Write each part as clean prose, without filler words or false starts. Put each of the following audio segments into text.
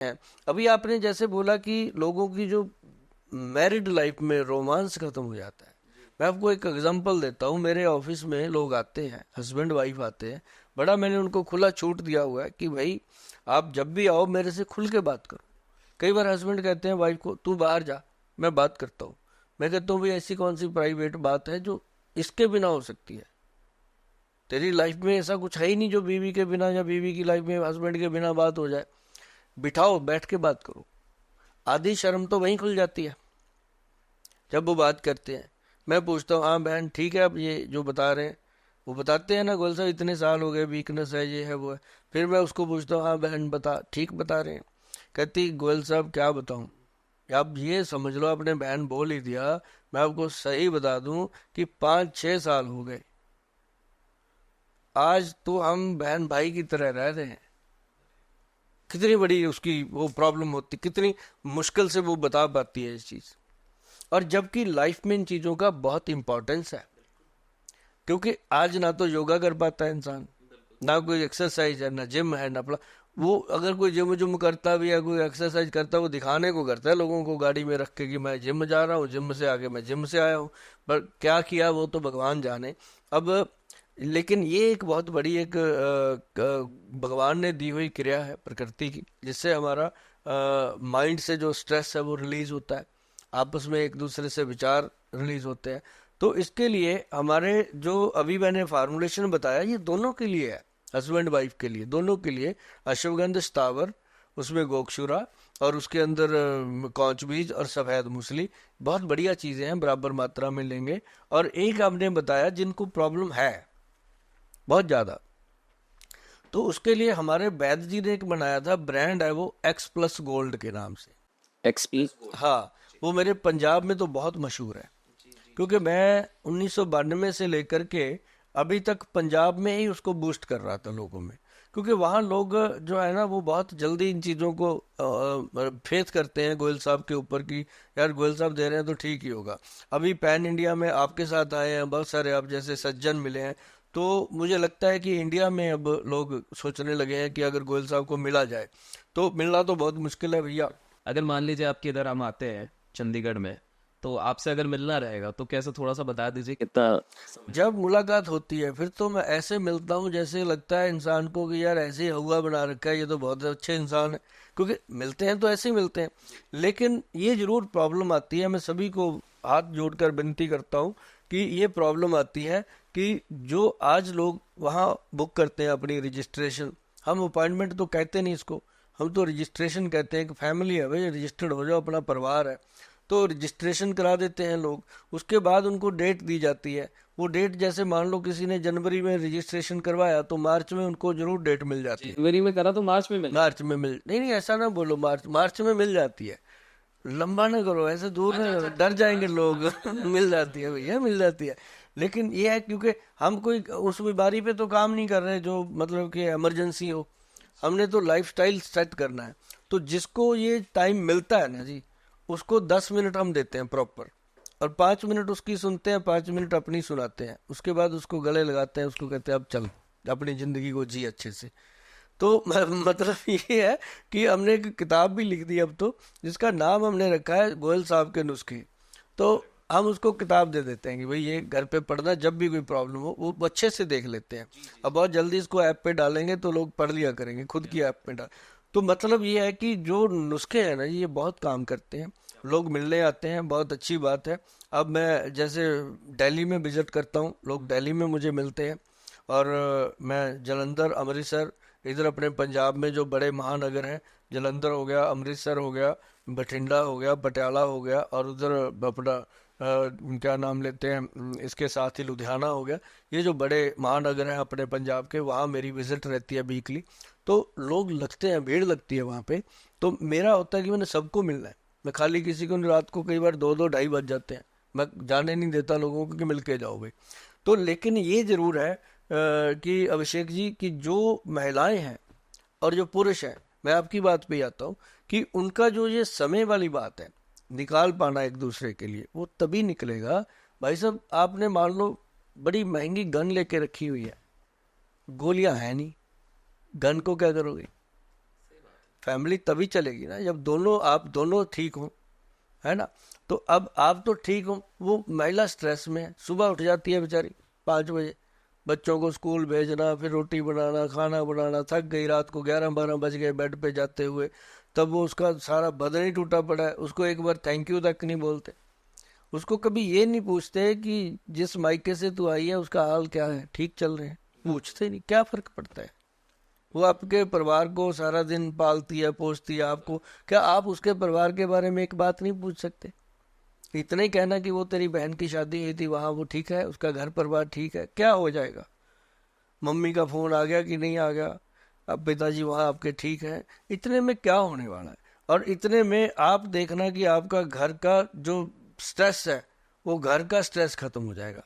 हैं। अभी आपने जैसे बोला कि लोगों की जो मैरिड लाइफ में रोमांस खत्म हो जाता है। मैं आपको एक एग्जांपल देता हूँ। मेरे ऑफिस में लोग आते हैं, हस्बैंड वाइफ आते हैं। बड़ा मैंने उनको खुला छूट दिया हुआ है कि भाई आप जब भी आओ मेरे से खुल के बात करो। कई बार हस्बैंड कहते हैं वाइफ को, तू बाहर जा, मैं बात करता हूँ। मैं कहता हूँ भाई ऐसी कौन सी प्राइवेट बात है जो इसके बिना हो सकती है? तेरी लाइफ में ऐसा कुछ है ही नहीं जो बीवी के बिना या बीवी की लाइफ में हस्बैंड के बिना बात हो जाए। बिठाओ, बैठ के बात करो। आधी शर्म तो वहीं खुल जाती है जब वो बात करते हैं। मैं पूछता हूँ, हाँ बहन ठीक है, अब ये जो बता रहे हैं वो बताते हैं ना, गोल साहब इतने साल हो गए, वीकनेस है, ये है वो है। फिर मैं उसको पूछता हूँ, हाँ बहन बता, ठीक बता रहे हैं? कहती गोयल साहब क्या बताऊं। आप ये समझ लो, अपने बहन बोल ही दिया। मैं आपको सही बता दूं कि 5-6 साल हो गए, आज तो हम बहन भाई की तरह रह रहे हैं। कितनी बड़ी उसकी वो प्रॉब्लम होती, कितनी मुश्किल से वो बता पाती है इस चीज। और जबकि लाइफ में इन चीजों का बहुत इंपॉर्टेंस है, क्योंकि आज ना तो योगा कर पाता है इंसान, ना कोई एक्सरसाइज है, ना जिम है, ना वो अगर कोई जिम जुम करता भी है, कोई एक्सरसाइज करता है, वो दिखाने को करता है लोगों को गाड़ी में रख के कि मैं जिम जा रहा हूँ, जिम से आके मैं जिम से आया हूँ। पर क्या किया वो तो भगवान जाने। अब लेकिन ये एक बहुत बड़ी एक भगवान ने दी हुई क्रिया है प्रकृति की, जिससे हमारा माइंड से जो स्ट्रेस है वो रिलीज होता है, आपस में एक दूसरे से विचार रिलीज होते हैं। तो इसके लिए हमारे जो अभी मैंने फार्मूलेशन बताया, ये दोनों के लिए है, हस्बैंड वाइफ के लिए, दोनों के लिए। अश्वगंध स्थावर, उसमें गोक्षुरा, और उसके अंदर कौच बीज और सफेद मूसली, बहुत बढ़िया चीजें हैं, बराबर मात्रा में लेंगे। और एक आपने बताया जिनको प्रॉब्लम है बहुत ज्यादा, तो उसके लिए हमारे वैद्य जी ने एक बनाया था ब्रांड है, वो एक्स प्लस गोल्ड के नाम से। एक्सपी। हाँ, वो मेरे पंजाब में तो बहुत मशहूर है, क्योंकि मैं 1992 से लेकर के अभी तक पंजाब में ही उसको बूस्ट कर रहा था लोगों में। क्योंकि वहाँ लोग जो है ना वो बहुत जल्दी इन चीज़ों को फेथ करते हैं गोयल साहब के ऊपर कि यार गोयल साहब दे रहे हैं तो ठीक ही होगा। अभी पैन इंडिया में आपके साथ आए हैं बहुत सारे, आप जैसे सज्जन मिले हैं। तो मुझे लगता है कि इंडिया में अब लोग सोचने लगे हैं कि अगर गोयल साहब को मिला जाए, तो मिलना तो बहुत मुश्किल है भैया। अगर मान लीजिए आपके इधर हम आते हैं चंडीगढ़ में, तो आपसे अगर मिलना रहेगा तो कैसे, थोड़ा सा बता दीजिए कितना समय। जब मुलाकात होती है फिर तो मैं ऐसे मिलता हूँ जैसे लगता है इंसान को कि यार ऐसे ही हुआ बना रखा है, ये तो बहुत अच्छे इंसान है। क्योंकि मिलते हैं तो ऐसे ही मिलते हैं। लेकिन ये जरूर प्रॉब्लम आती है, मैं सभी को हाथ जोड़कर विनती करता हूँ कि ये प्रॉब्लम आती है कि जो आज लोग वहाँ बुक करते हैं अपनी रजिस्ट्रेशन, हम अपॉइंटमेंट तो कहते नहीं इसको, हम तो रजिस्ट्रेशन कहते हैं कि फैमिली है भाई, रजिस्टर्ड हो जाओ, अपना परिवार है। तो रजिस्ट्रेशन करा देते हैं लोग, उसके बाद उनको डेट दी जाती है। वो डेट जैसे मान लो किसी ने जनवरी में रजिस्ट्रेशन करवाया तो मार्च में उनको जरूर डेट मिल जाती है। जनवरी में करा तो मार्च में मिल। मार्च में मिल नहीं नहीं, ऐसा ना बोलो, मार्च मार्च में मिल जाती है। लंबा ना करो, ऐसे दूर ना करो, डर जाएंगे लोग। मिल जाती है भैया, मिल जाती है। लेकिन ये है क्योंकि हम कोई उस बीमारी पे तो काम नहीं कर रहे जो मतलब कि इमरजेंसी हो, हमने तो लाइफस्टाइल सेट करना है। तो जिसको ये टाइम मिलता है ना जी, उसको 10 मिनट हम देते हैं प्रॉपर, और 5 मिनट उसकी सुनते हैं, 5 मिनट अपनी सुनाते हैं, उसके बाद उसको गले लगाते हैं, उसको कहते हैं अब चल अपनी जिंदगी को जी अच्छे से। तो मतलब ये है कि हमने एक किताब भी लिख दी अब तो, जिसका नाम हमने रखा है गोयल साहब के नुस्खे। तो हम उसको किताब दे देते हैं कि भाई ये घर पे पढ़ना, जब भी कोई प्रॉब्लम हो वो अच्छे से देख लेते हैं। अब बहुत जल्दी इसको ऐप पे डालेंगे तो लोग पढ़ लिया करेंगे, खुद की ऐप पे डाल। तो मतलब ये है कि जो नुस्खे हैं ना ये बहुत काम करते हैं, लोग मिलने आते हैं, बहुत अच्छी बात है। अब मैं जैसे दिल्ली में विजिट करता हूँ, लोग दिल्ली में मुझे मिलते हैं। और मैं जलंधर, अमृतसर, इधर अपने पंजाब में जो बड़े महानगर हैं, जलंधर हो गया, अमृतसर हो गया, बठिंडा हो गया, पटियाला हो गया, और उधर अपना क्या नाम लेते हैं, इसके साथ ही लुधियाना हो गया। ये जो बड़े महानगर हैं अपने पंजाब के, वहाँ मेरी विजिट रहती है वीकली। तो लोग लगते हैं, भीड़ लगती है वहाँ पे। तो मेरा होता है कि मैंने सबको मिलना है, मैं खाली किसी को नहीं। रात को कई बार 2-2 ढाई बज जाते हैं, मैं जाने नहीं देता लोगों को कि मिल के जाओ भाई। तो लेकिन ये जरूर है कि अभिषेक जी की जो महिलाएं हैं और जो पुरुष हैं, मैं आपकी बात पे आता हूँ कि उनका जो ये समय वाली बात है, निकाल पाना एक दूसरे के लिए, वो तभी निकलेगा। भाई साहब आपने मान लो बड़ी महंगी गन लेके रखी हुई है, गोलियां है नहीं, गन को क्या करोगे? फैमिली तभी चलेगी ना जब आप दोनों ठीक हो, है ना। तो अब आप तो ठीक हो, वो महिला स्ट्रेस में है, सुबह उठ जाती है बेचारी 5 बजे, बच्चों को स्कूल भेजना, फिर रोटी बनाना, खाना बनाना, थक गई, रात को 11-12 बज गए बेड पे जाते हुए, तब वो उसका सारा बदन ही टूटा पड़ा है, उसको एक बार थैंक यू तक नहीं बोलते, उसको कभी ये नहीं पूछते कि जिस मायके से तू आई है उसका हाल क्या है, ठीक चल रहे हैं, पूछते नहीं, क्या फर्क पड़ता है। वो आपके परिवार को सारा दिन पालती है, पोसती है आपको, क्या आप उसके परिवार के बारे में एक बात नहीं पूछ सकते। इतना ही कहना कि वो तेरी बहन की शादी हुई थी वहां, वो ठीक है, उसका घर परिवार ठीक है, क्या हो जाएगा, मम्मी का फोन आ गया कि नहीं आ गया, अब पिताजी वहां आपके ठीक है, इतने में क्या होने वाला है। और इतने में आप देखना कि आपका घर का जो स्ट्रेस है, वो घर का स्ट्रेस खत्म हो जाएगा।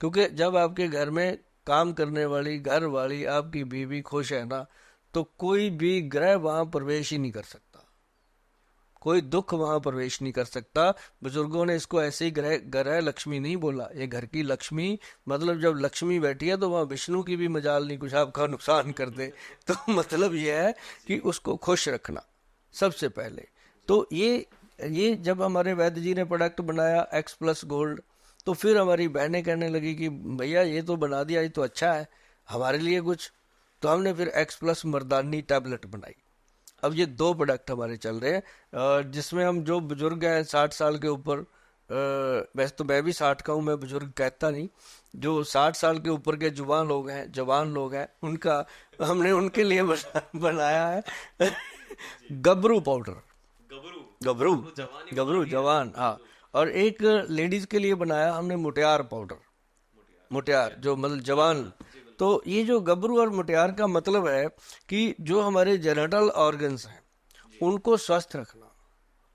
क्योंकि जब आपके घर में काम करने वाली घर वाली आपकी बीवी खुश है ना, तो कोई भी ग्रह वहां प्रवेश ही नहीं कर सकता, कोई दुख वहां प्रवेश नहीं कर सकता। बुजुर्गों ने इसको ऐसे ही ग्रह ग्रह लक्ष्मी नहीं बोला, ये घर की लक्ष्मी, मतलब जब लक्ष्मी बैठी है तो वहां विष्णु की भी मजाल नहीं कुछ आपका नुकसान कर दे। तो मतलब ये है कि उसको खुश रखना सबसे पहले। तो ये जब हमारे वैद्य जी ने प्रोडक्ट बनाया एक्स प्लस गोल्ड, तो फिर हमारी बहनें कहने लगी कि भैया ये तो बना दिया, ये तो अच्छा है, हमारे लिए कुछ। तो हमने फिर एक्स प्लस मर्दानी टैबलेट बनाई। अब ये 2 प्रोडक्ट हमारे चल रहे हैं, जिसमें हम जो बुजुर्ग हैं 60 साल के ऊपर, वैसे तो मैं भी 60 का हूँ, मैं बुजुर्ग कहता नहीं, जो 60 साल के ऊपर के जवान लोग हैं उनका हमने उनके लिए बनाया है गबरू पाउडर। गबरू गबरू जवान, हाँ। और एक लेडीज के लिए बनाया हमने मुटियार पाउडर, मुटियार जो मतलब जवान। तो ये जो गबरू और मुटियार का मतलब है कि जो हमारे जेनेटल ऑर्गन्स हैं उनको स्वस्थ रखना।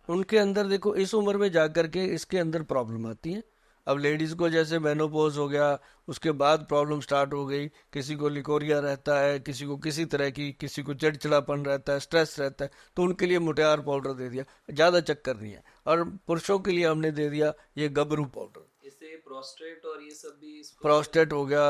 उनके अंदर देखो इस उम्र में जाकर के इसके अंदर प्रॉब्लम आती है। अब लेडीज को जैसे मेनोपॉज हो गया, उसके बाद प्रॉब्लम स्टार्ट हो गई, किसी को लिकोरिया रहता है, किसी को किसी तरह की, किसी को चिड़चिड़ापन रहता है, स्ट्रेस रहता है, तो उनके लिए मुटियार पाउडर दे दिया, ज़्यादा चक्कर नहीं है। और पुरुषों के लिए हमने दे दिया ये गबरू पाउडर। इससे प्रोस्टेट और ये सब भी प्रोस्टेट हो गया,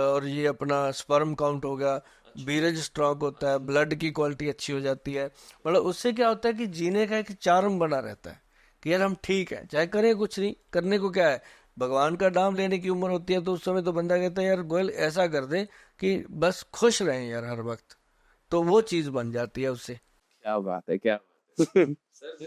और ये अपना स्पर्म काउंट हो गया, बीरज स्ट्रॉन्ग होता है, ब्लड की क्वालिटी अच्छी हो जाती है। मतलब उससे क्या होता है कि जीने का एक चार्म बना रहता है कि यार हम ठीक है, चाहे करें कुछ नहीं, करने को क्या है, भगवान का नाम लेने की उम्र होती है, तो उस समय तो बंदा कहता है यार गोयल ऐसा कर दे कि बस खुश रहें यार हर वक्त, तो वो चीज़ बन जाती है उससे। क्या बात है, क्या बात है। सर